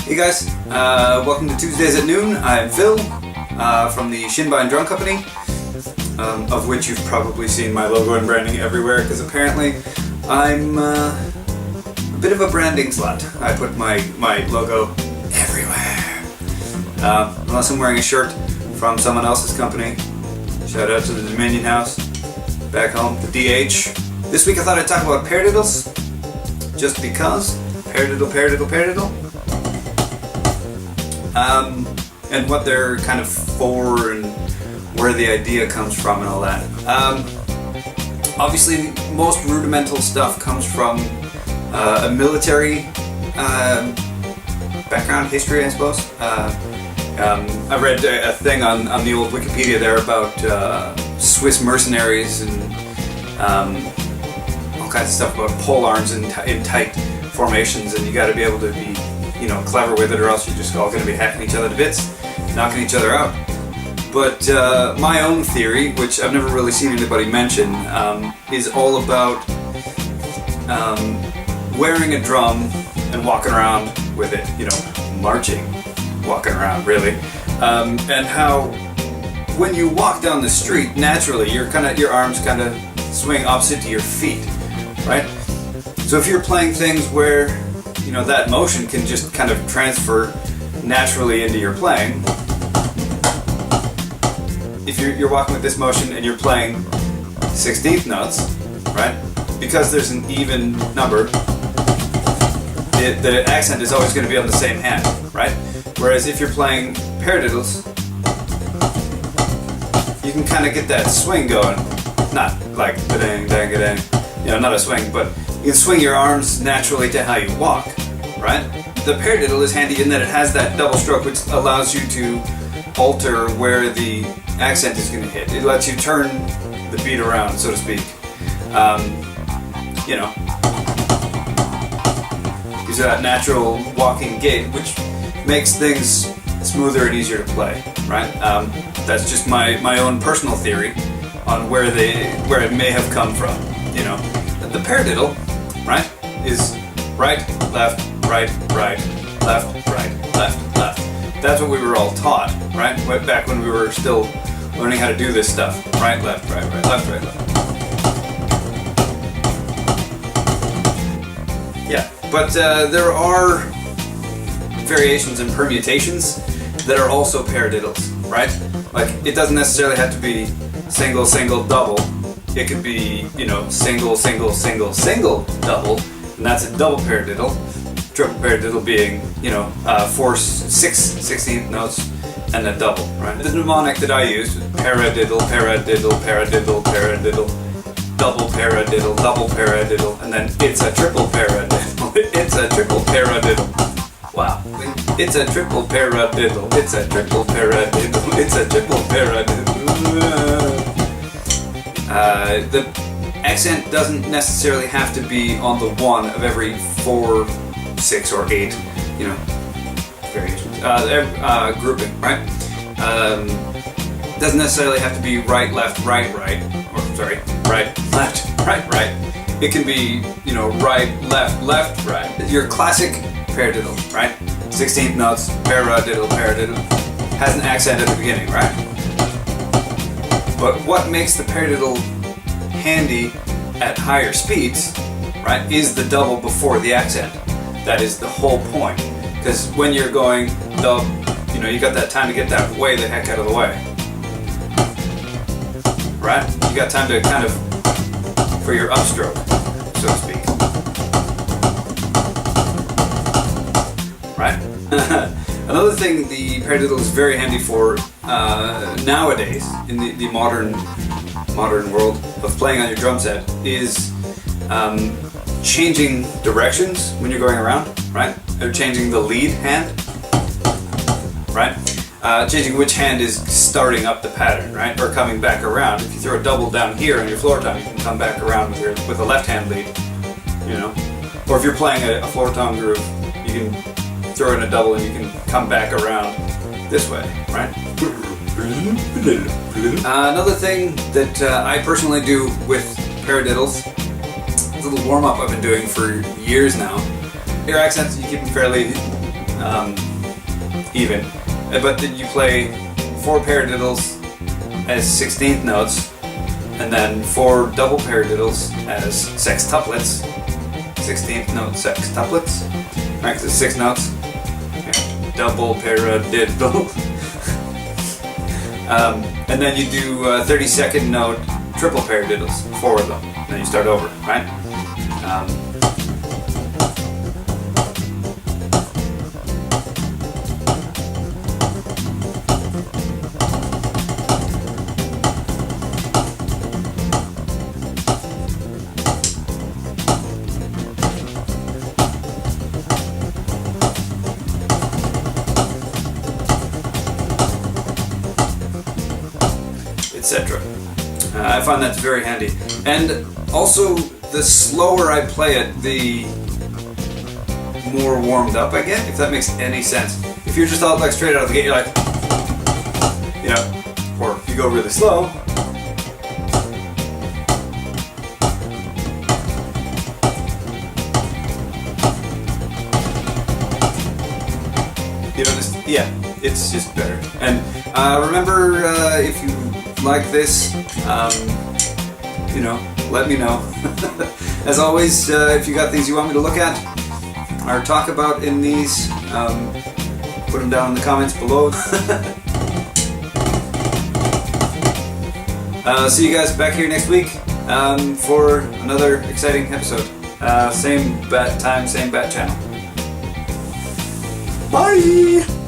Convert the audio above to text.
Hey guys, welcome to Tuesdays at Noon. I'm Phil from the Schinbein Drum Company, of which you've probably seen my logo and branding everywhere because apparently I'm a bit of a branding slut. I put my logo everywhere. Unless I'm wearing a shirt from someone else's company. Shout out to the Dominion House back home, the DH. This week I thought I'd talk about Paradiddles, just because. Paradiddle. And what they're kind of for and where the idea comes from and all that. Obviously, most rudimental stuff comes from a military background, history, I suppose. I read a thing on the old Wikipedia there about Swiss mercenaries and all kinds of stuff about pole arms in tight formations, and you got to be able to be, clever with it, or else you're just all going to be hacking each other to bits, knocking each other out. But my own theory, which I've never really seen anybody mention, is all about wearing a drum and walking around with it, marching, walking around really, and how when you walk down the street, naturally your arms kind of swing opposite to your feet, right? So if you're playing things where that motion can just kind of transfer naturally into your playing. If you're walking with this motion and you're playing 16th notes, right? Because there's an even number, the accent is always going to be on the same hand, right? Whereas if you're playing paradiddles, you can kind of get that swing going. Not like ba-dang, dang, dang, not a swing, but you can swing your arms naturally to how you walk, right? The paradiddle is handy in that it has that double stroke, which allows you to alter where the accent is going to hit. It lets you turn the beat around, so to speak. Gives you that natural walking gait, which makes things smoother and easier to play, right? That's just my own personal theory on where it may have come from. The paradiddle, right, is right, left, right, left, right, left. That's what we were all taught, right? Back when we were still learning how to do this stuff. Right, left, right, left, right, left. Yeah, but there are variations and permutations that are also paradiddles, right? Like, it doesn't necessarily have to be single, single, double. It could be, single, single, single, single, double, and that's a double paradiddle. Triple paradiddle being, 16th notes and a double, right? The mnemonic that I use is paradiddle, double paradiddle, and then it's a triple paradiddle. It's a triple paradiddle. Wow. It's a triple paradiddle. It's a triple paradiddle. It's a triple paradiddle. The accent doesn't necessarily have to be on the one of every 4, 6, or 8, variations, grouping, right? Doesn't necessarily have to be right, left, right, right, or sorry, right, left, right. It can be, right, left, right. Your classic paradiddle, right? 16th notes, paradiddle, has an accent at the beginning, right? But what makes the paradiddle handy at higher speeds, right, is the double before the accent. That is the whole point. Because when you're going dub, you got that time to get that way the heck out of the way. Right? You got time to kind of, for your upstroke, so to speak. Right? Another thing the paradiddle is very handy for nowadays, in the modern world of playing on your drum set, is changing directions when you're going around, right? Or changing the lead hand, right? Changing which hand is starting up the pattern, right? Or coming back around. If you throw a double down here on your floor tom, you can come back around with a left hand lead, Or if you're playing a floor tom groove, you can throw in a double and you can come back around this way, right? Another thing that I personally do with paradiddles, a little warm-up I've been doing for years now. Your accents, you keep them fairly even. But then you play 4 paradiddles as 16th notes, and then 4 double paradiddles as sextuplets. 16th note sextuplets. Right, so 6 notes. Okay. Double paradiddle. And then you do 32nd note triple paradiddles, 4 of them. And then you start over, right? Etc. I find that's very handy. And also, the slower I play it, the more warmed up I get, if that makes any sense. If you're just out like straight out of the gate, you're like, you know, or if you go really slow, you know, yeah, it's just better. And remember, if you like this, you know, let me know. As always, if you got things you want me to look at or talk about in these, put them down in the comments below. See you guys back here next week for another exciting episode. Same bat time, same bat channel. Bye!